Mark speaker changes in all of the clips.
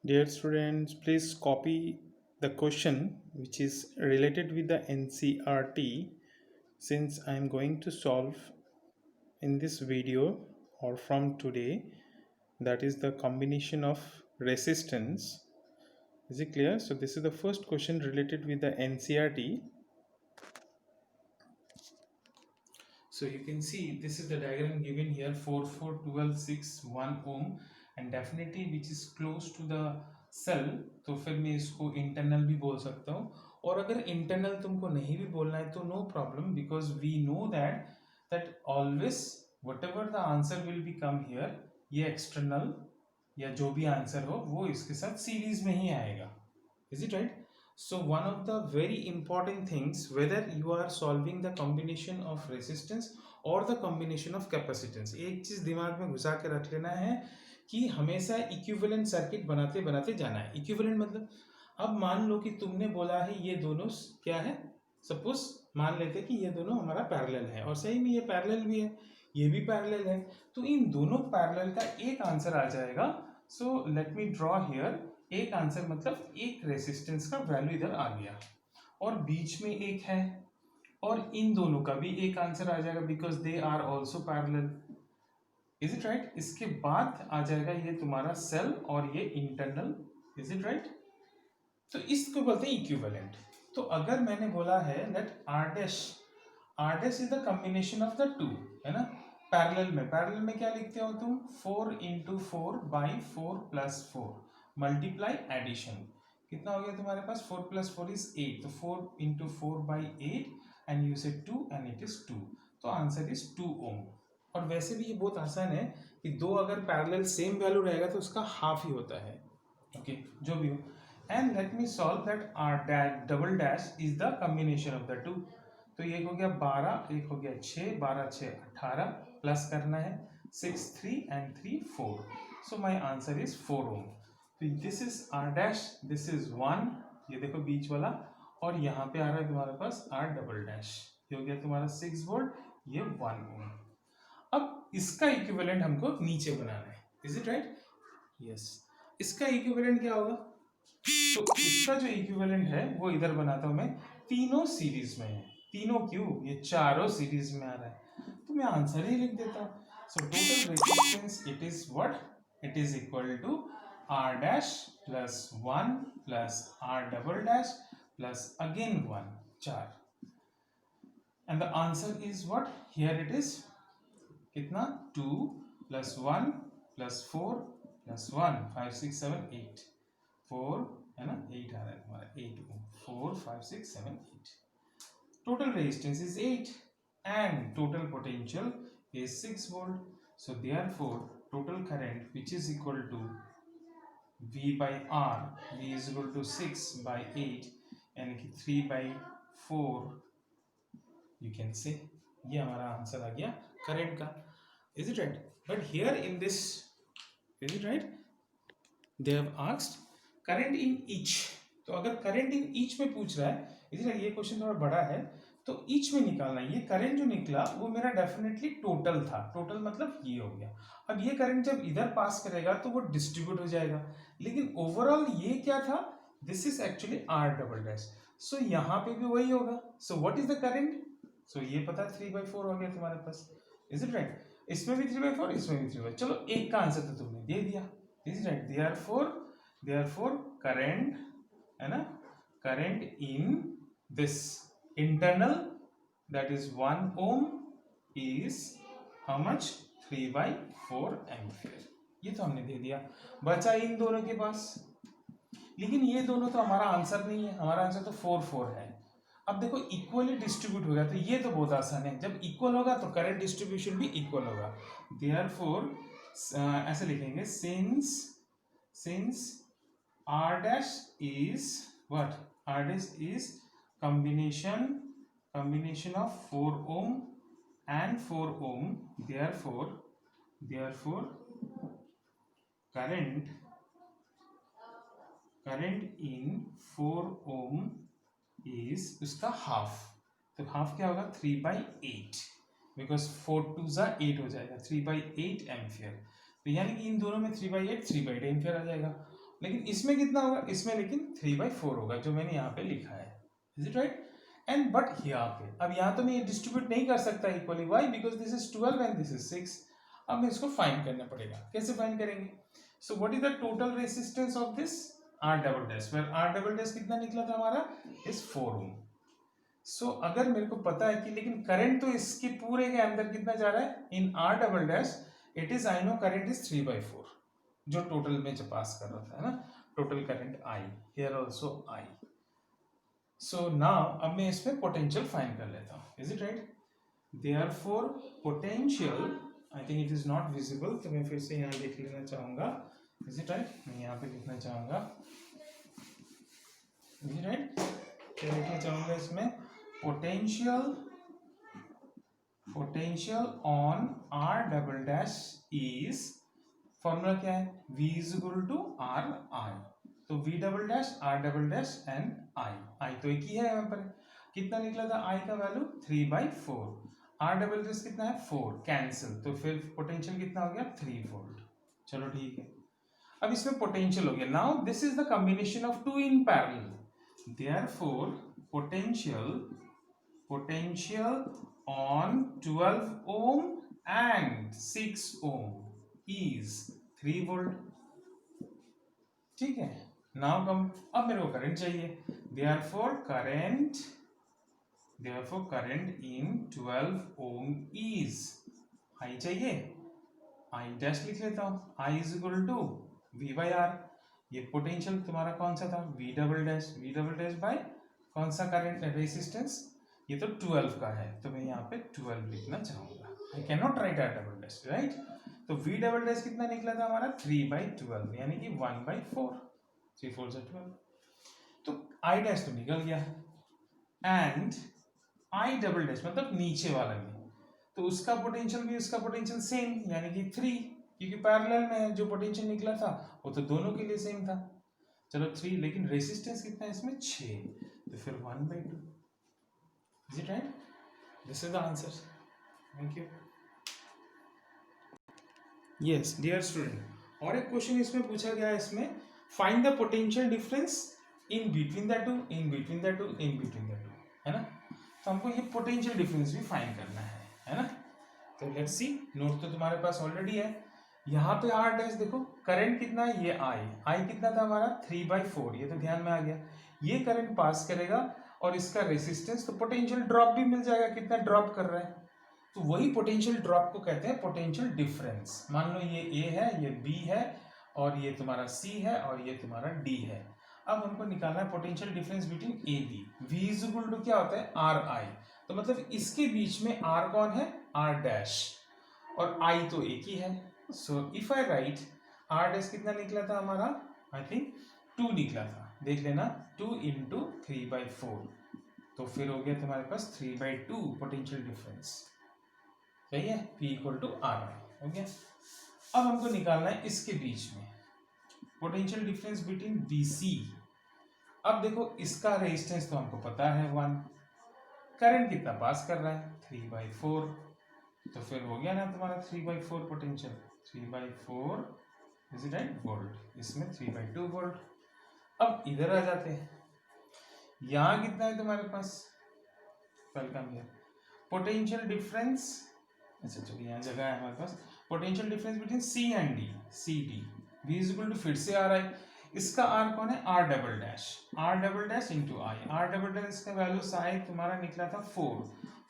Speaker 1: Dear students, please copy the question which is related with the NCRT, since I am going to solve in this video or from today, that is the combination of resistance. Is it clear? So this is the first question related with the NCRT. So you can see this is the diagram given here, 4 4 12 6 1 ohm, and definitely which is close to the cell, तो फिर मैं इसको internal भी बोल सकता हूँ. और अगर इंटरनल तुमको नहीं भी बोलना है तो no problem, because we know that always whatever the answer will be come here, ये एक्सटर्नल या जो भी आंसर हो वो इसके साथ सीरीज में ही आएगा. Is it right? So one of the very important things, whether you are solving the combination of resistance or the combination of capacitance, एक चीज दिमाग में घुसा के रख लेना है कि हमेशा इक्विवेलेंट सर्किट बनाते बनाते जाना है. इक्विवेलेंट मतलब, अब मान लो कि तुमने बोला है ये दोनों क्या है, सपोज मान लेते कि ये दोनों हमारा पैरेलल है, और सही में ये पैरेलल भी है, ये भी पैरेलल है, तो इन दोनों पैरेलल का एक आंसर आ जाएगा. So let me draw here. एक आंसर मतलब एक रेसिस्टेंस का वैल्यू इधर आ गया, और बीच में एक है, और इन दोनों का भी एक आंसर आ जाएगा because they are also parallel. Is it right? इसके बाद आ जाएगा ये तुम्हारा सेल और ये इंटरनल. Is it right? तो इसको बोलते हैं इक्विवेलेंट. तो अगर मैंने बोला है that R dash is the combination of the two, है ना, पैरेलल में क्या लिखते हो तुम, 4 इंटू 4/4 + 4 मल्टीप्लाई एडिशन. कितना हो गया तुम्हारे पास, 4 + 4 इज 8, तो 4 इंटू 4/8 एंड यू से 2 एंड इट इज 2, तो आंसर इज 2 ओम. और वैसे भी ये बहुत आसान है कि दो अगर पैरेलल सेम वैल्यू रहेगा तो उसका हाफ ही होता है. ओके, जो भी हो. And let me solve that R double dash is the combination of the two. तो ये हो गया 12, एक हो गया 6, 12 6 18, प्लस करना है 6 3 and 3 4. So my answer is 4 ohm. तो this is R dash, this is 1, ये देखो बीच वाला, और यहाँ पे आ रहा है तुम्हारे पास आर डबल डैश, ये हो गया तुम्हारा 6 वोल्ट, ये 1 ओम. अब इसका इक्विवेलेंट हमको नीचे बनाना है. Is it right? यस. इसका इक्विवेलेंट क्या होगा, तो इसका जो इक्विवेलेंट है वो इधर बनाता हूं मैं. तीनों सीरीज में है, तीनों क्यों, ये चारों सीरीज में आ रहा है, तो मैं आंसर ही लिख देता हूं. So total resistance it is what, it is equal to R dash plus 1 plus R double dash plus again 1, 4. And the answer is what, here it is कितना, 2 + 1 + 4 + 1 5 6 7 8, 4 है ना, 8 आ रहा है तुम्हारा, 8 ओम, 4 5 6 7 8. Total resistance is 8 and total potential is 6 volt. So therefore total current which is equal to V by R, V is equal to 6/8 यानी कि 3/4, you can say. ये हमारा आंसर आ गया करंट का. Is it right? But here in this, is it right? They have asked current in each. तो अगर current in each में पूछ रहा है, इसलिए ये क्वेश्चन थोड़ा बड़ा है, तो ईच में निकालना है. ये करंट जो निकला वो मेरा डेफिनेटली टोटल था, टोटल मतलब ये हो गया. अब ये करंट जब इधर पास करेगा तो वो डिस्ट्रीब्यूट हो जाएगा, लेकिन ओवरऑल ये क्या था, this is actually R double dash. So यहाँ पे भी वही होगा. सो what is the current, so ये पता 3/4 हो गया तुम्हारे पास. Is it right? इसमें भी 3/4, इसमें भी 3/4. चलो एक का आंसर तो तुमने दे दिया. Is it right? Therefore current, है ना, current in this internal that is 1 ohm is how much, 3/4 ampere. ये तो हमने दे दिया. बचा इन दोनों के पास, लेकिन ये दोनों तो हमारा आंसर नहीं है, हमारा आंसर तो 4 4 है. अब देखो इक्वली डिस्ट्रीब्यूट हो गया, तो ये तो बहुत आसान है, जब इक्वल होगा तो करंट डिस्ट्रीब्यूशन भी इक्वल होगा. देयरफॉर ऐसे लिखेंगे, since R dash is what, R dash is combination of 4 ohm and 4 ohm, therefore current in 4 ohm is उसका हाफ. तो हाफ क्या होगा, 3/8, बिकॉज 4 2 जा 8 हो जाएगा, 3/8 एम्पियर. तो यानी कि इन दोनों में 3/8 3/8 एम्पियर आ जाएगा. लेकिन इसमें कितना होगा, इसमें लेकिन 3/4 होगा जो मैंने यहाँ पे लिखा है, is it right? And but यहाँ पे, अब यहाँ तो मैं ये डिस्ट्रीब्यूट नहीं कर सकता equally, why? Because this is 12 and this is 6। अब मैं इसको फाइंड करना पड़ेगा, कैसे फाइंड करेंगे? So what is the total resistance of this R double dash, where R double dash कितना निकला था हमारा, इज 4 ओम। सो अगर मेरे को पता है कि लेकिन करंट तो इसके पूरे के अंदर कितना जा रहा है, इन are double dash it is, I know current is 3/4 जो टोटल में जो पास कर रहा था, है ना, total current I, here also I. So now अब मैं इसमें पोटेंशियल फाइंड कर लेता हूँ, is it right? Therefore potential, I think it is not visible, तो मैं फिर से यहाँ लिख लेना चाहूंगा, इज इट राइट? मैं यहाँ पे लिखना चाहूंगा, इज इट राइट? क्या लिखना चाहूंगा इसमें, potential, potential on R double dash is, formula क्या है, V is equal to R I, तो V double dash R double dash and I तो एक ही है यहाँ पर, कितना निकला था I का वैल्यू 3/4, आर डबल डैश कितना है 4, कैंसिल, तो फिर पोटेंशियल कितना हो गया 3 वोल्ट। चलो ठीक है, अब इसमें पोटेंशियल हो गया। Now this is the combination of two in parallel, therefore potential, potential on 12 ohm and 6 ohm is 3 volt, ठीक है। नाउ कम, अब मेरे को करंट चाहिए, therefore current, therefore current in 12 ohm is, I चाहिए, आई डैश लिख लेता हूँ, I is equal to V by R, ये पोटेंशियल तुम्हारा कौन सा था, V double dash, V double dash by कौन सा करंट रेसिस्टेंस, ये तो 12 का है, तो मैं यहाँ पे 12 लिखना चाहूंगा, I can not write R double dash, right? तो V डबल डैश कितना निकला था हमारा 3/12, यानी कि 1/4, 3 4 से 12, तो I डैश तो निकल गया, एंड I डबल डैश मतलब नीचे वाला में, तो उसका पोटेंशियल भी उसका पोटेंशियल सेम, यानी कि 3, क्योंकि पैरेलल में जो पोटेंशियल निकला था वो तो दोनों के लिए सेम था। चलो 3, लेकिन रेसिस्टेंस कितना है इसमें 6, तो फिर 1/2, is it right? This is the answer, thank you. Yes dear student, और एक क्वेश्चन इसमें पूछा गया है, इसमें find the potential difference in between the two, in between the two, in between the two, है ना? तो हमको ये पोटेंशियल डिफरेंस भी फाइंड करना है ना? तो लेट्स सी, नोट तो तुम्हारे पास ऑलरेडी है, यहाँ पे आर डैश देखो, करंट कितना है, ये आई कितना था हमारा 3/4, ये तो ध्यान में आ गया, ये करंट पास करेगा और इसका रेसिस्टेंस, तो पोटेंशियल ड्रॉप भी मिल जाएगा, कितना ड्रॉप कर रहा है, तो वही पोटेंशियल ड्रॉप को कहते हैं पोटेंशियल डिफरेंस। मान लो ये ए है, ये बी है, और ये तुम्हारा सी है, और ये तुम्हारा डी है। अब हमको निकालना है potential difference between A B, V is equal to क्या होता है आर आई, तो मतलब इसके बीच में आर कौन है, आर डैश, और आई तो एक ही है, so if I write R dash कितना निकला था हमारा, आई थिंक 2 निकला था, देख लेना, 2 इंटू 3/4, तो फिर हो गया तुम्हारे पास 3/2 पोटेंशियल डिफरेंस, सही है, P equal to R I हो गया। अब हमको निकालना है इसके बीच में पोटेंशियल डिफरेंस बिटवीन BC। अब देखो इसका रेजिस्टेंस तो हमको पता है 1, करंट कितना पास कर रहा है 3/4, तो फिर हो गया ना तुम्हारा 3/4 potential, 3/4 is it right volt, इसमें 3/2 वोल्ट। अब इधर आ जाते हैं, यहाँ कितना है तुम्हारे पास, वेलकम हियर, पोटेंशियल डिफरेंस, अच्छा चलो यहाँ जगह है हमारे पास, potential difference between C and D, C D, V is equal to फिर से आ रहा है, इसका R कौन है, R double dash, R double dash into I, R double dash का वैल्यू शायद तुम्हारा निकला था 4,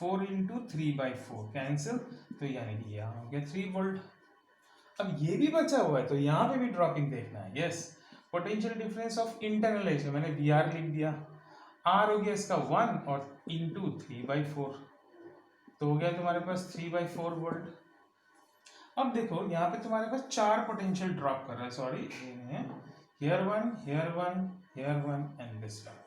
Speaker 1: 4 इंटू 3/4 कैंसिल, तो यानी कि यहाँ हो गया 3 वोल्ट। अब ये भी बचा हुआ है, तो यहाँ पे भी ड्रॉपिंग देखना है, yes, potential difference of internal, मैंने VR लिख दिया, R हो गया इसका 1 और इंटू 3/4, तो हो गया तुम्हारे पास 3/4 वोल्ट। अब देखो यहाँ पे तुम्हारे पास 4 पोटेंशियल ड्रॉप कर रहा है, sorry here one, here one, here one and this one,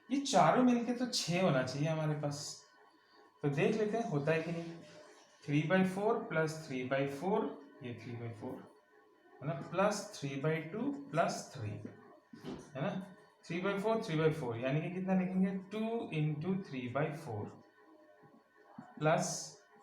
Speaker 1: ये चारों मिलके तो 6 होना चाहिए हमारे पास, तो देख लेते हैं होता है कि नहीं। 3/4 प्लस 3/4, ये 3/4 है ना, प्लस 3/2 प्लस 3 है ना, 3/4 3/4, यानी कि कितना लिखेंगे 2 इंटू 3/4 प्लस,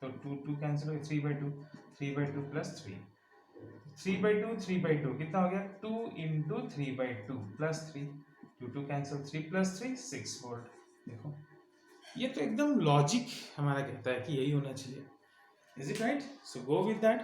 Speaker 1: तो 2 2 कैंसिल हो, 3/2 3/2 प्लस 3, 3/2 कितना हो गया 2 into 3/2 plus 3 2 cancel 3 plus 3 6 volt. देखो ये तो एकदम लॉजिक हमारा कहता है कि यही होना चाहिए। Is it right? So go with that.